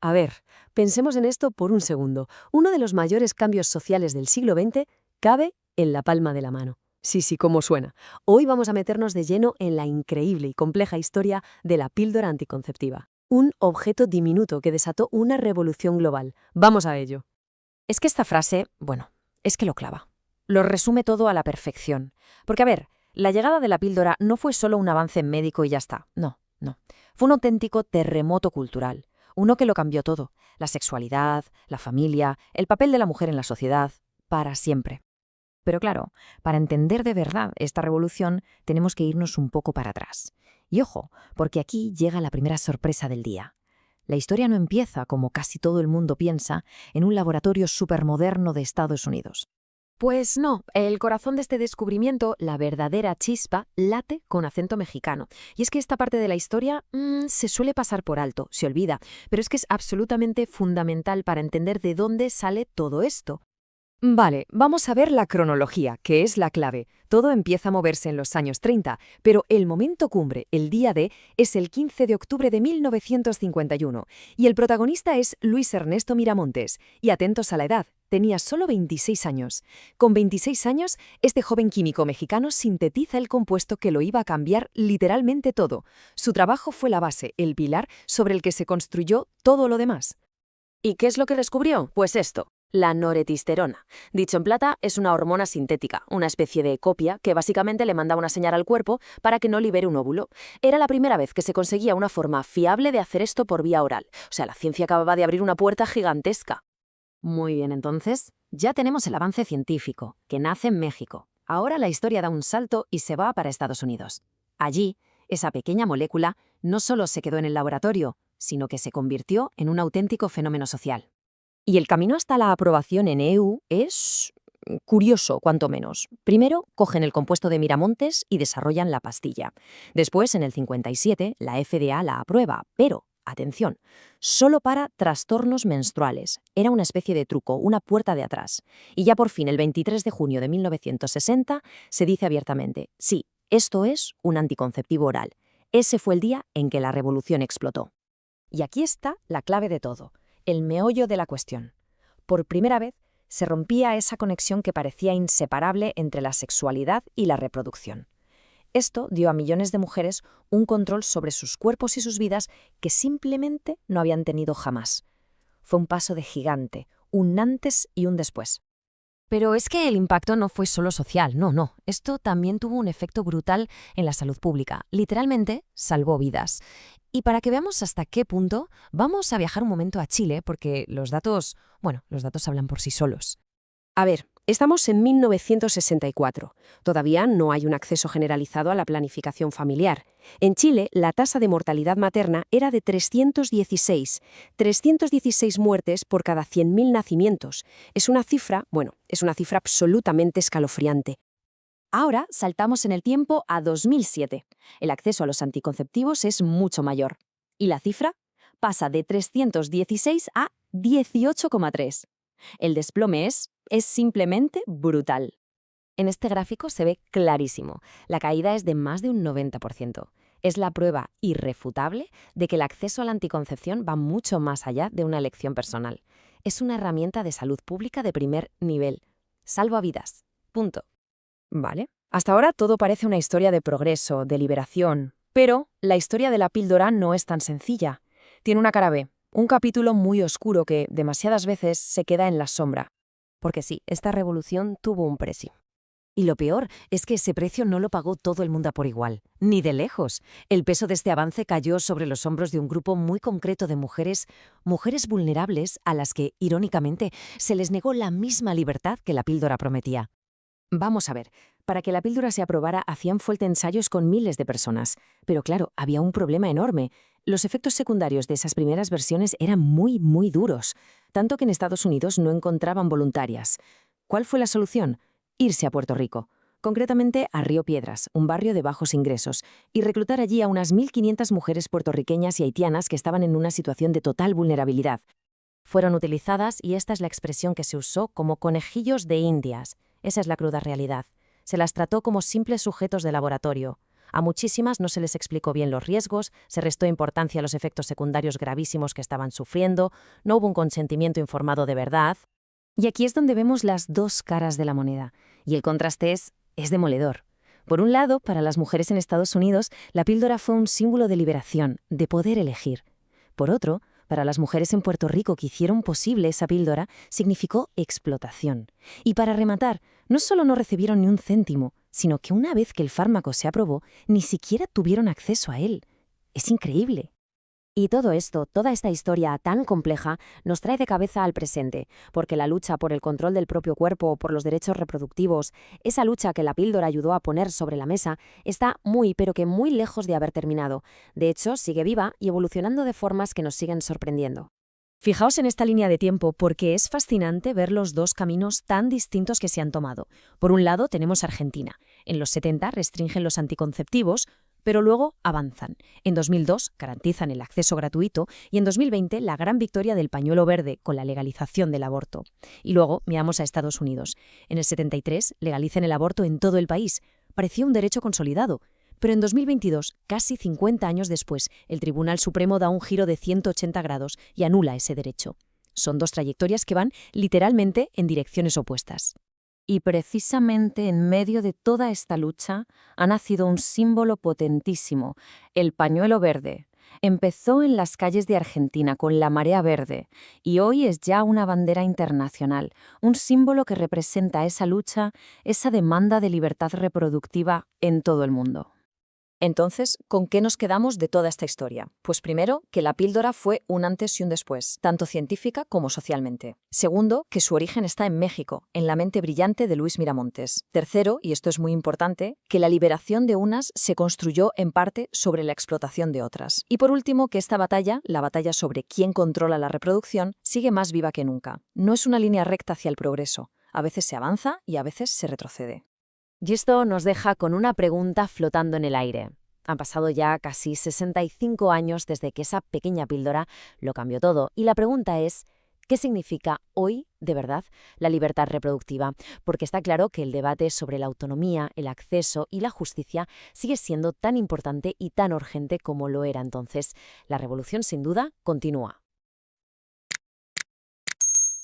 A ver, pensemos en esto por un segundo. Uno de los mayores cambios sociales del siglo XX cabe en la palma de la mano. Sí, sí, como suena. Hoy vamos a meternos de lleno en la increíble y compleja historia de la píldora anticonceptiva. Un objeto diminuto que desató una revolución global. Vamos a ello. Es que esta frase, bueno, es que lo clava. Lo resume todo a la perfección. Porque, a ver, la llegada de la píldora no fue solo un avance médico y ya está. No, no. Fue un auténtico terremoto cultural. Uno que lo cambió todo. La sexualidad, la familia, el papel de la mujer en la sociedad, para siempre. Pero claro, para entender de verdad esta revolución tenemos que irnos un poco para atrás. Y ojo, porque aquí llega la primera sorpresa del día. La historia no empieza, como casi todo el mundo piensa, en un laboratorio supermoderno de Estados Unidos. Pues no, el corazón de este descubrimiento, la verdadera chispa, late con acento mexicano. Y es que esta parte de la historia se suele pasar por alto, se olvida, pero es que es absolutamente fundamental para entender de dónde sale todo esto. Vale, vamos a ver la cronología, que es la clave. Todo empieza a moverse en los años 30, pero el momento cumbre, el día D, es el 15 de octubre de 1951, y el protagonista es Luis Ernesto Miramontes. Y atentos a la edad, tenía solo 26 años. Con 26 años, este joven químico mexicano sintetiza el compuesto que lo iba a cambiar literalmente todo. Su trabajo fue la base, el pilar sobre el que se construyó todo lo demás. ¿Y qué es lo que descubrió? Pues esto. La noretisterona. Dicho en plata, es una hormona sintética, una especie de copia que básicamente le manda una señal al cuerpo para que no libere un óvulo. Era la primera vez que se conseguía una forma fiable de hacer esto por vía oral. O sea, la ciencia acababa de abrir una puerta gigantesca. Muy bien, entonces, ya tenemos el avance científico, que nace en México. Ahora la historia da un salto y se va para Estados Unidos. Allí, esa pequeña molécula no solo se quedó en el laboratorio, sino que se convirtió en un auténtico fenómeno social. Y el camino hasta la aprobación en EU es curioso, cuanto menos. Primero, cogen el compuesto de Miramontes y desarrollan la pastilla. Después, en el 57, la FDA la aprueba, pero, atención, solo para trastornos menstruales. Era una especie de truco, una puerta de atrás. Y ya por fin, el 23 de junio de 1960, se dice abiertamente, sí, esto es un anticonceptivo oral. Ese fue el día en que la revolución explotó. Y aquí está la clave de todo, el meollo de la cuestión. Por primera vez, se rompía esa conexión que parecía inseparable entre la sexualidad y la reproducción. Esto dio a millones de mujeres un control sobre sus cuerpos y sus vidas que simplemente no habían tenido jamás. Fue un paso de gigante, un antes y un después. Pero es que el impacto no fue solo social, no. Esto también tuvo un efecto brutal en la salud pública. Literalmente, salvó vidas. Y para que veamos hasta qué punto, vamos a viajar un momento a Chile, porque los datos hablan por sí solos. A ver, estamos en 1964. Todavía no hay un acceso generalizado a la planificación familiar. En Chile, la tasa de mortalidad materna era de 316 muertes por cada 100.000 nacimientos. Es una cifra absolutamente escalofriante. Ahora saltamos en el tiempo a 2007. El acceso a los anticonceptivos es mucho mayor. Y la cifra pasa de 316 a 18,3. El desplome es simplemente brutal. En este gráfico se ve clarísimo. La caída es de más de un 90%. Es la prueba irrefutable de que el acceso a la anticoncepción va mucho más allá de una elección personal. Es una herramienta de salud pública de primer nivel. Salva vidas. Punto. Vale. Hasta ahora todo parece una historia de progreso, de liberación. Pero la historia de la píldora no es tan sencilla. Tiene una cara B, un capítulo muy oscuro que demasiadas veces se queda en la sombra. Porque sí, esta revolución tuvo un precio. Y lo peor es que ese precio no lo pagó todo el mundo por igual, ni de lejos. El peso de este avance cayó sobre los hombros de un grupo muy concreto de mujeres vulnerables a las que, irónicamente, se les negó la misma libertad que la píldora prometía. Vamos a ver, para que la píldora se aprobara hacían falta ensayos con miles de personas. Pero claro, había un problema enorme. Los efectos secundarios de esas primeras versiones eran muy, muy duros, tanto que en Estados Unidos no encontraban voluntarias. ¿Cuál fue la solución? Irse a Puerto Rico, concretamente a Río Piedras, un barrio de bajos ingresos, y reclutar allí a unas 1.500 mujeres puertorriqueñas y haitianas que estaban en una situación de total vulnerabilidad. Fueron utilizadas, y esta es la expresión que se usó, como conejillos de indias. Esa es la cruda realidad. Se las trató como simples sujetos de laboratorio. A muchísimas no se les explicó bien los riesgos, se restó importancia a los efectos secundarios gravísimos que estaban sufriendo, no hubo un consentimiento informado de verdad. Y aquí es donde vemos las dos caras de la moneda, y el contraste es demoledor. Por un lado, para las mujeres en Estados Unidos, la píldora fue un símbolo de liberación, de poder elegir. Por otro, para las mujeres en Puerto Rico que hicieron posible esa píldora, significó explotación. Y para rematar, no solo no recibieron ni un céntimo, sino que una vez que el fármaco se aprobó, ni siquiera tuvieron acceso a él. Es increíble. Y todo esto, toda esta historia tan compleja, nos trae de cabeza al presente, porque la lucha por el control del propio cuerpo, por los derechos reproductivos, esa lucha que la píldora ayudó a poner sobre la mesa, está muy, pero que muy lejos de haber terminado. De hecho, sigue viva y evolucionando de formas que nos siguen sorprendiendo. Fijaos en esta línea de tiempo porque es fascinante ver los dos caminos tan distintos que se han tomado. Por un lado tenemos Argentina. En los 70 restringen los anticonceptivos, pero luego avanzan. En 2002 garantizan el acceso gratuito y en 2020 la gran victoria del pañuelo verde con la legalización del aborto. Y luego miramos a Estados Unidos. En el 73 legalizan el aborto en todo el país. Parecía un derecho consolidado. Pero en 2022, casi 50 años después, el Tribunal Supremo da un giro de 180 grados y anula ese derecho. Son dos trayectorias que van literalmente en direcciones opuestas. Y precisamente en medio de toda esta lucha ha nacido un símbolo potentísimo, el pañuelo verde. Empezó en las calles de Argentina con la marea verde y hoy es ya una bandera internacional, un símbolo que representa esa lucha, esa demanda de libertad reproductiva en todo el mundo. Entonces, ¿con qué nos quedamos de toda esta historia? Pues primero, que la píldora fue un antes y un después, tanto científica como socialmente. Segundo, que su origen está en México, en la mente brillante de Luis Miramontes. Tercero, y esto es muy importante, que la liberación de unas se construyó en parte sobre la explotación de otras. Y por último, que esta batalla, la batalla sobre quién controla la reproducción, sigue más viva que nunca. No es una línea recta hacia el progreso. A veces se avanza y a veces se retrocede. Y esto nos deja con una pregunta flotando en el aire. Han pasado ya casi 65 años desde que esa pequeña píldora lo cambió todo. Y la pregunta es, ¿qué significa hoy, de verdad, la libertad reproductiva? Porque está claro que el debate sobre la autonomía, el acceso y la justicia sigue siendo tan importante y tan urgente como lo era entonces. La revolución, sin duda, continúa.